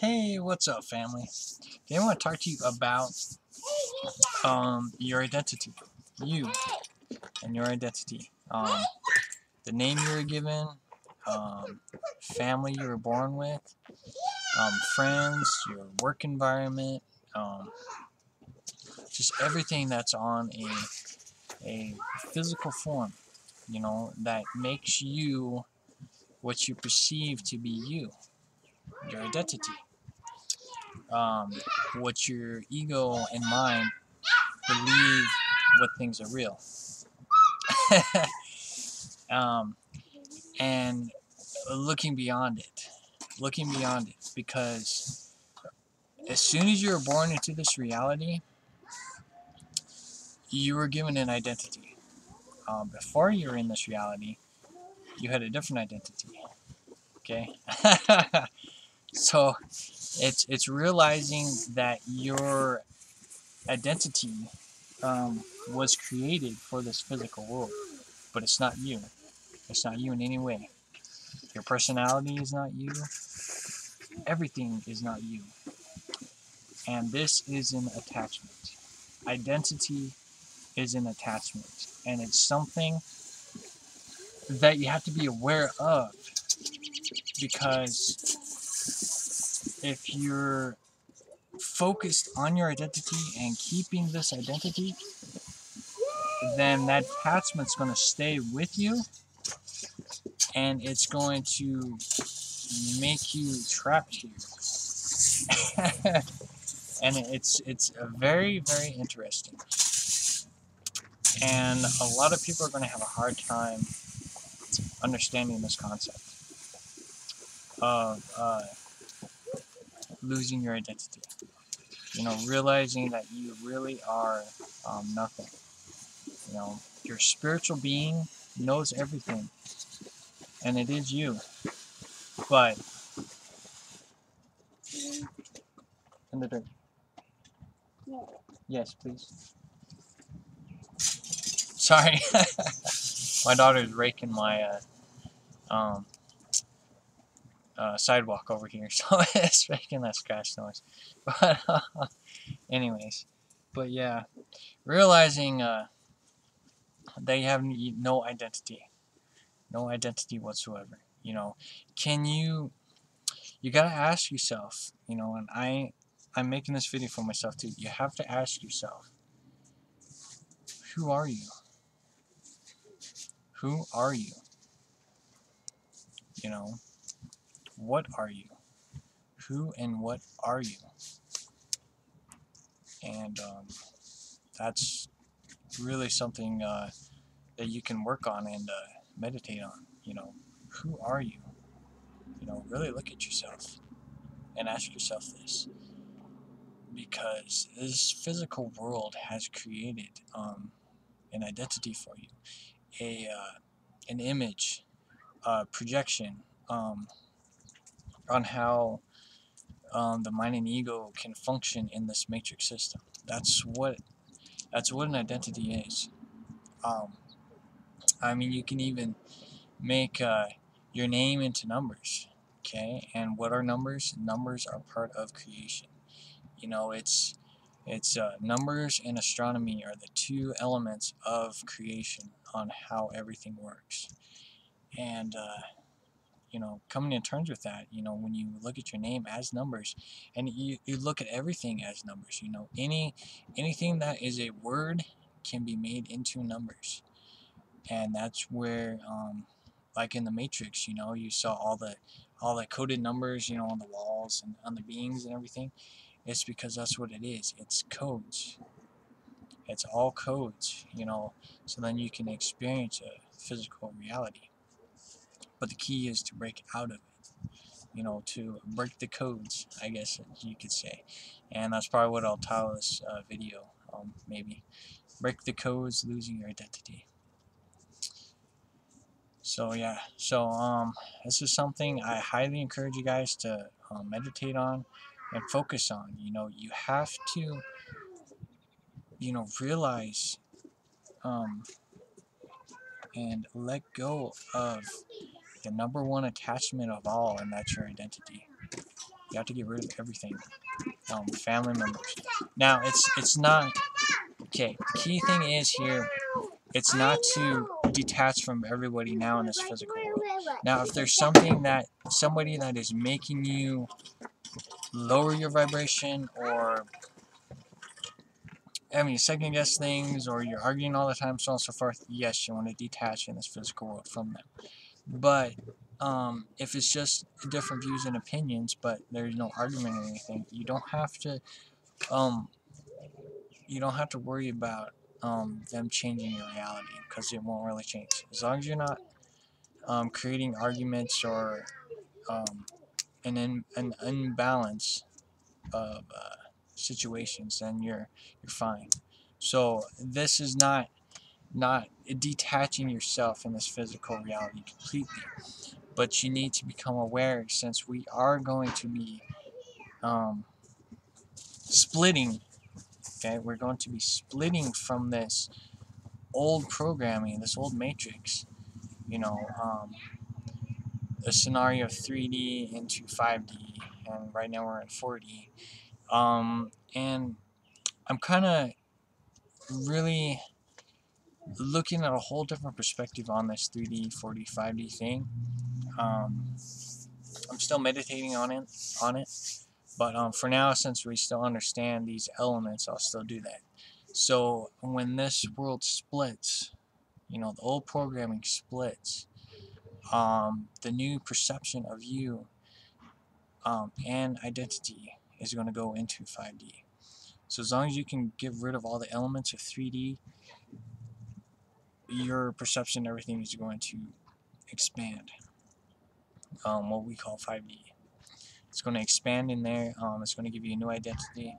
Hey, what's up, family? Today I want to talk to you about your identity, you and your identity. The name you were given, family you were born with, friends, your work environment, um, just everything that's on a physical form, that makes you what you perceive to be you, your identity. What your ego and mind believe what things are real. um, and looking beyond it, because as soon as you were born into this reality, you were given an identity. Before you were in this reality, you had a different identity. Okay, so it's realizing that your identity was created for this physical world, but it's not you. It's not you in any way. Your personality is not you. Everything is not you. And this is an attachment. Identity is an attachment. And it's something that you have to be aware of, because if you're focused on your identity and keeping this identity, then that attachment's going to stay with you, and it's going to make you trapped here. And it's very, very interesting. And a lot of people are going to have a hard time understanding this concept of losing your identity. Realizing that you really are nothing. Your spiritual being knows everything, and it is you. But in the dirt. Yes, please. Sorry, my daughter's raking my um, sidewalk over here, so it's making that scratch noise. But anyways, but yeah, realizing that you have no identity whatsoever. Can you gotta ask yourself, and I'm making this video for myself too. You have to ask yourself, who are you? Who are you? What are you? Who and what are you? And that's really something that you can work on and meditate on. Who are you? Really look at yourself and ask yourself this, because this physical world has created an identity for you, an image, projection on how the mind and ego can function in this matrix system. That's what an identity is. You can even make your name into numbers. Okay, and what are numbers? Numbers are part of creation. It's numbers and astronomy are the two elements of creation on how everything works. And coming to terms with that, when you look at your name as numbers, and you look at everything as numbers, anything that is a word can be made into numbers. And that's where like in the Matrix, you saw all the coded numbers, on the walls and on the beams and everything. It's because that's what it is. It's codes. It's all codes, so then you can experience a physical reality. But the key is to break out of it, to break the codes, I guess you could say. And that's probably what I'll title this video, maybe. Break the codes, losing your identity. So yeah, this is something I highly encourage you guys to meditate on and focus on. You have to, realize and let go of the number one attachment of all, and that's your identity. You have to get rid of everything. Family members. Now, it's not okay. The key thing is here. It's not to detach from everybody now in this physical world. Now, if there's somebody that is making you lower your vibration, or having you second guess things, or you're arguing all the time, so on and so forth, yes, you want to detach in this physical world from them. But if it's just different views and opinions, but there's no argument or anything, you don't have to worry about them changing your reality, because it won't really change as long as you're not creating arguments or an imbalance of situations. Then you're fine. So this is not detaching yourself in this physical reality completely, but you need to become aware, since we are going to be splitting. Okay, we're going to be splitting from this old programming, this old matrix. You know, a scenario of 3D into 5D, and right now we're in 4D. And I'm kind of really looking at a whole different perspective on this 3D, 4D, 5D thing. I'm still meditating on it, but for now, since we still understand these elements, I'll still do that. So when this world splits, the old programming splits, the new perception of you and identity is going to go into 5D. So as long as you can get rid of all the elements of 3D, your perception, everything is going to expand. What we call 5D. It's going to expand in there. It's going to give you a new identity,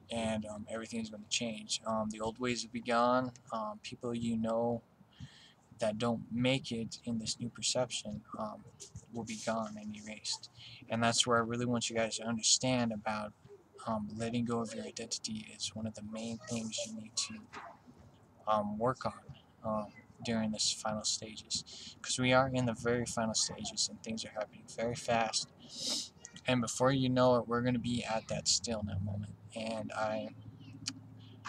and everything is going to change. The old ways will be gone. People that don't make it in this new perception will be gone and erased. And that's where I really want you guys to understand about letting go of your identity is one of the main things you need to work on during this final stages, because we are in the very final stages and things are happening very fast, and before you know it, we're going to be at that stillness moment. And I'm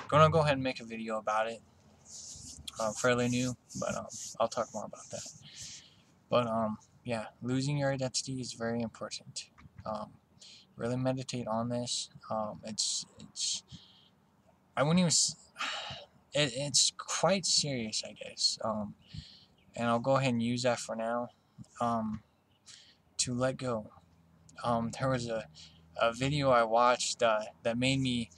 going to go ahead and make a video about it. Fairly new, but I'll talk more about that. But yeah, losing your identity is very important. Really meditate on this. It's I wouldn't even. It's quite serious, I guess. And I'll go ahead and use that for now. To let go. There was a video I watched that made me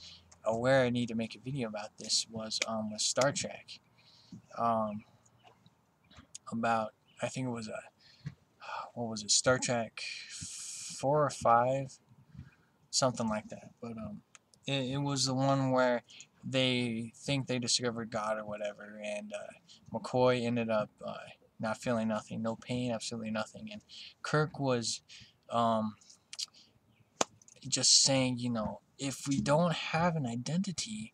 aware I need to make a video about this. Was with Star Trek. About, I think it was what was it, Star Trek 4 or 5, something like that. But it was the one where they think they discovered God or whatever, and McCoy ended up not feeling nothing, no pain, absolutely nothing, and Kirk was just saying, if we don't have an identity,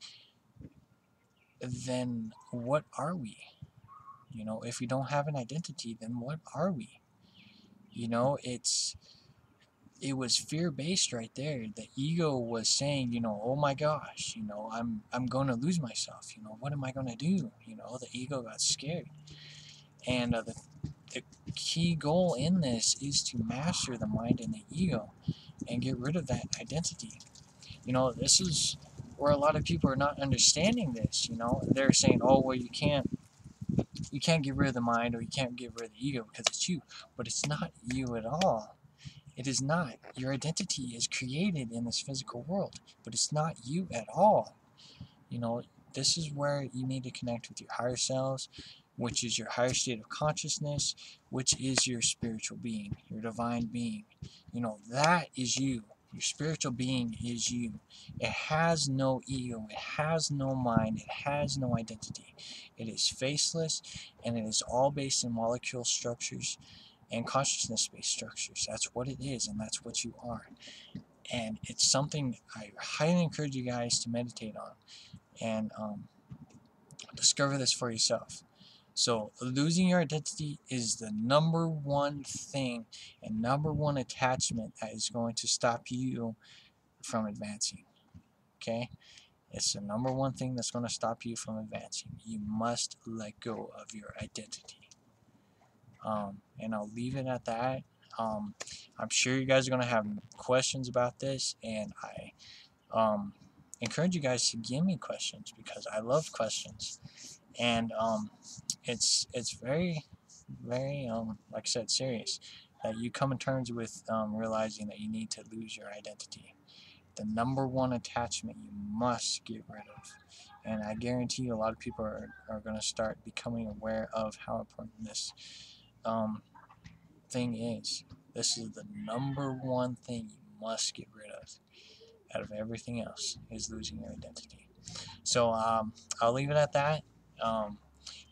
then what are we? If we don't have an identity, then what are we? It was fear-based right there. The ego was saying, oh my gosh, I'm going to lose myself. What am I going to do? The ego got scared. And the key goal in this is to master the mind and the ego and get rid of that identity. This is where a lot of people are not understanding this. They're saying, oh, well, you can't get rid of the mind, or you can't get rid of the ego because it's you. But it's not you at all. It is not. Your identity is created in this physical world, but it's not you at all. This is where you need to connect with your higher selves, which is your higher state of consciousness, which is your spiritual being, your divine being. That is you. Your spiritual being is you. It has no ego. It has no mind. It has no identity. It is faceless, and it is all based in molecule structures and consciousness-based structures. That's what it is, and that's what you are. And it's something I highly encourage you guys to meditate on and discover this for yourself. So losing your identity is the number one thing and number one attachment that is going to stop you from advancing. Okay? It's the number one thing that's going to stop you from advancing. You must let go of your identity. And I'll leave it at that. I'm sure you guys are going to have questions about this, and I encourage you guys to give me questions because I love questions. And it's very, very, like I said, serious that you come to terms with realizing that you need to lose your identity. The number one attachment you must get rid of. And I guarantee you a lot of people are going to start becoming aware of how important this thing is. This is the number one thing you must get rid of out of everything else, is losing your identity. So I'll leave it at that.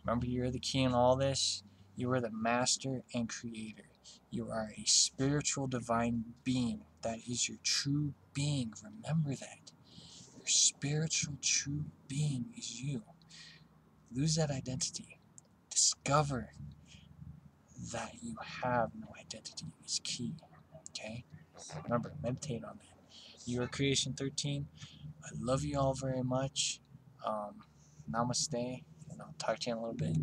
Remember, you're the key in all this. You are the master and creator. You are a spiritual divine being. That is your true being. Remember that. Your spiritual true being is you. Lose that identity. Discover that you have no identity is key. Okay? Remember, meditate on that. You are Creation 13. I love you all very much. Namaste, and I'll talk to you in a little bit.